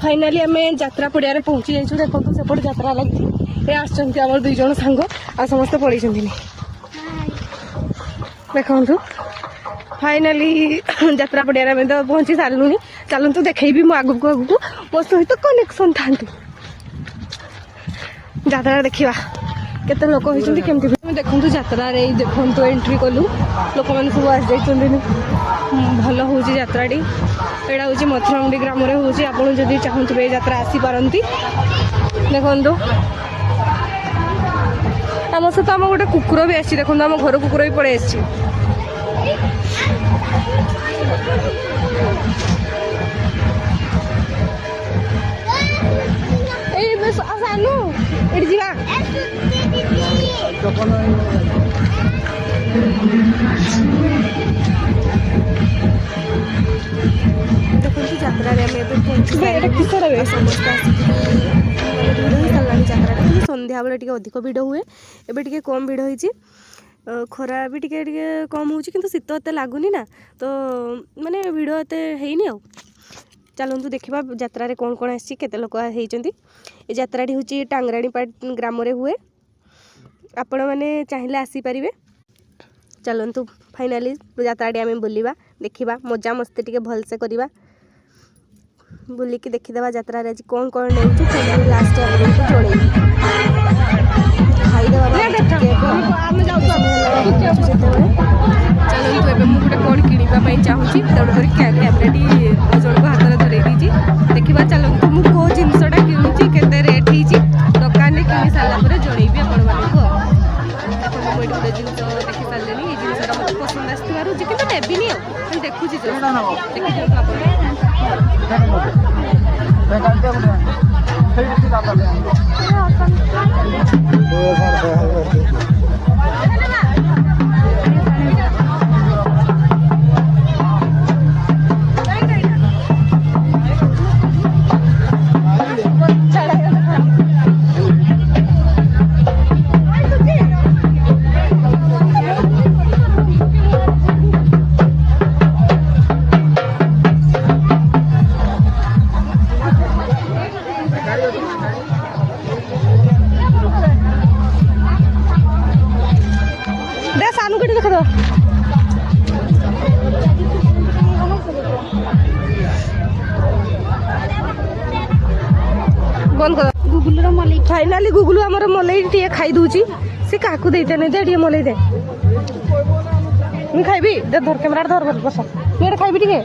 finally आम यात्रा पड़िया पहुँची जाइए देखो सेपटे यात्रा लगी आम दुई जन सांग आ समस्ते पड़े देखु फाइनाली यात्रा पड़िया आम तो पहुँची सारूनी चलतु देखी मो आगू आगू मो सहित कनेक्शन था यात्रा देखा केते लोक होती केमती देखु यात्रा देखु एंट्री कलु लोक मैंने सब आस भल हो यात्राटी यहाँ हूँ मथुरामुंडी ग्राम आपड़ी चाहूबे यात्रा आसीपारती देखु आम सहित आम गोटे कुकुर भी आसी देखो आम घर कुकुर भी पड़े आसी सानू एट जा देखो यात्रा समस्त यात्रा संध्या बेले अधिक भिड़ हुए एवं कम भिड़ होती खरा भी टिके कम हो शीत एत लगुनि ना तो माने भिड़ एत हैनी आ चलतु देखा यात्रा कौन कौन आसी केते लोक होती यात्राटी हूँ टांगराणीपाट ग्राम हुए आपण मैंने चाहिए आसीपारे चलतु फाइनाली यात्राटी आम बुलवा देखा मजा मस्ती टी भलसे करवा बुलिकी देखीदे यात्रा आज कौन कौन नहीं लास्ट जड़े चलतु ए गोटे कौन किणापी चाहूँगी तेणुक कैमराटी जन को हाथ धरई देती देखा चलतु मुझे कौ जिनसा किणुची केते रेट होती दुकान में किणी सारापर जनइबी आपण मुझे गोटे जिन देखी सारे ये जिनसा मतलब पसंद आसवर कि नेबिनी देखुची सानू कटी देख दो बंद कर गुगुल मलाई फाइनाली गुगुल आमर मलाई टी खाई दूची सी क्या देते नहीं दे मलाई दे मुझे खाइबी धर कैमरा धर बस मुझे खाइबी टी